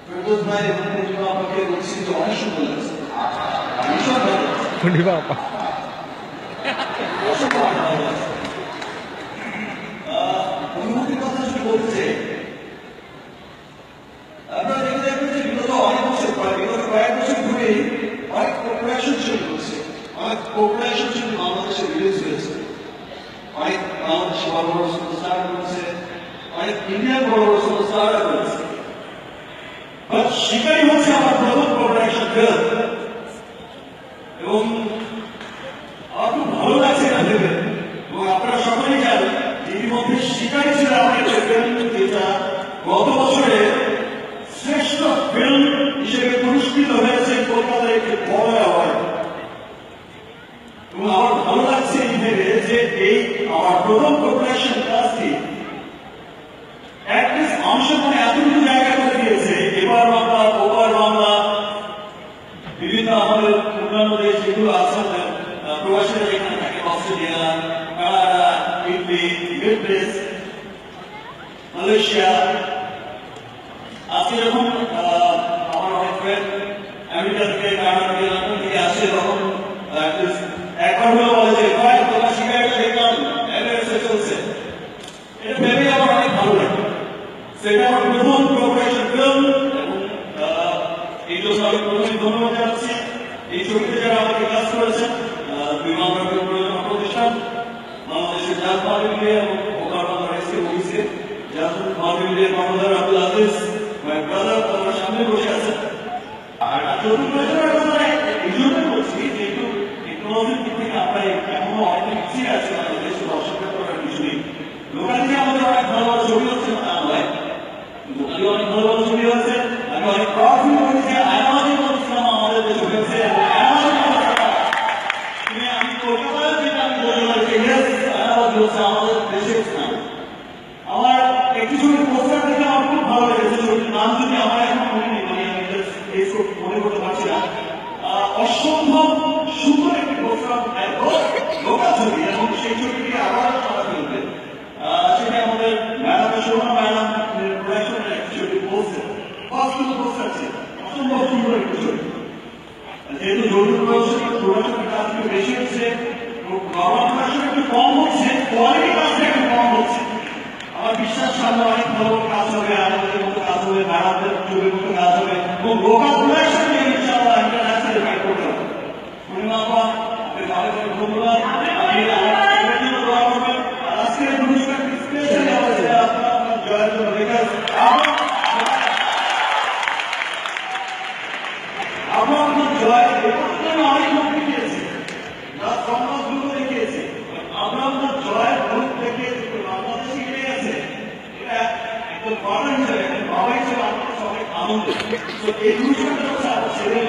ফেরদৌস ভাই এবং পূর্ণিমা আপাকে বলছি যে অনেক সুন্দর লাগছে। পূর্ণিমা আপা অনুভূতির কথা যদি বলতে চাই, আপনারা দেখে দেখবেন যে বিগত অনেক বছর বিগত কয়েক বছর ধরেই অনেক কোঅপারেশন শুরু করছে, অনেক কোঅপারেশন শুরু বাংলাদেশে রিলিজ হয়েছে, অনেক বাংলাদেশে বড় বড় সুপারস্টার করেছে, অনেক ইন্ডিয়ান বড় বড় সুপারস্টার করেছে। বাট সেটাই হচ্ছে আমার প্রথম কোঅপারেশন ফিল্ম এবং আমার খুব ভালো লাগছে না ভেবে। এবং আপনারা সকলেই জানেন ইতিমধ্যে শিকারী ছিল আমাদের ফিল্ম, যেটা গত বছরে শ্রেষ্ঠ ফিল্ম হিসেবে পুরস্কৃত হয়েছে কলকাতার একটি বড় অ্যাওয়ার্ড। এবং আমার ভালো লাগছে এই ভেবে যে এই আমার প্রথম কোঅপারেশন কাজটি অ্যাটলিস্ট মানুষের মনে এতটুকু জায়গা করে দিয়েছে, এবার বাংলা ওপার বাংলা বিভিন্ন আমাদের অন্যান্য দেশ যেগুলো আছে প্রবাসীরা যেখানে থাকে, Australia, Canada, Italy, US, Malaysia. আজকে যখন আমার অনেক ফ্রেন্ড আমেরিকা থেকে, কানাডা থেকে, লন্ডন থেকে আসে, তখন একবার হলেও বলে যে ভাই তোমার শিকারিটা দেখলাম এভারেস্টে চলছে। এটা ভেবে আমার অনেক ভালো লাগে। সেটা আমার প্রথম কোঅপারেশন ফিল্ম এবং এই জন্য আমি প্রথমে ধন্যবাদ জানাচ্ছি এই ছবিতে যারা আমাকে কাজ করেছেন। দুই বাংলার প্রতিষ্ঠান বাংলাদেশের জাজ মাহফিল এবং ওকার বাংলা রেসিপি অফিসে জাজ মাহফিলের কর্মধার আব্দুল আজিজ, মাই ব্রাদার, আমার সামনে বসে আছেন। আর চতুর্থের কথা এই জন্যই বলছি যে একটু টেকনোলজির দিক থেকে আমরা এখনো অনেক পিছিয়ে আছি, বাংলাদেশ অস্বীকার করার কিছু নেই। লোকালি আমাদের অনেক ভালো ভালো ছবি হচ্ছে না নয়, লোকালি অনেক ভালো ভালো ছবি হচ্ছে। আমি অনেক প্রাউড ফিল করি যে আয়ামাজির মতো সিনেমা আমাদের দেশে হয়েছে। আমি কলকাতায় যেটা আমি বলতে পারছি আয়ামাজি হচ্ছে আমাদের দেশের সিনেমা। আমার একটি ছবির পোস্টার দেখে আমার খুব ভালো লেগেছে। ছবির নাম যদি আমার এখন মনে নেই, মানে আমি এই মনে করতে পারছি না। অসম্ভব সুন্দর একটি পোস্টার, লোকাল ছবি, এবং সেই ছবিটি আবার তারা ফেলবে। সেটা আমাদের ম্যাডাম শোভা ম্যাডাম প্রোডাকশনের একটি ছবি পোস্টার, পোস্টার ছিল অসম্ভব সুন্দর একটি ছবি। যেহেতু যৌতুক প্রোডাকশনের কাজ একটু বেশি হচ্ছে, প্রোডাকশন একটু কম হচ্ছে, কোয়ালিটি কাজটা একটু কম হচ্ছে। আমার বিশ্বাস সামনে অনেক ভালো কাজ হবে, আমাদের মতো কাজ হবে, ম্যাডামদের ছবির মতো কাজ হবে এবং লোকাল প্রোডাকশন নিয়ে ইনশাআল্লাহ ইন্টারন্যাশনাল ফাইট করতে হবে। পূর্ণিমা আপা, আপনাকে অনেক অনেক ধন্যবাদ। আপনি আমার জন্য দোয়া করবেন। আর আজকের অনুষ্ঠানটি স্পেশালি আমাদের আপনার জয়ের জন্য, বিকজ আপনার জয় আমি অনেক মুক্তি দিয়েছি, সমাজগুলো দেখিয়েছি। আপনার জয়ের ভোট দেখে বাংলাদেশে এড়ে গেছে, এটা একজন ফাদার হিসেবে, বাবা হিসেবে আপনার সবাই আনন্দ। এই অনুষ্ঠানটা হচ্ছে আমার ছেলে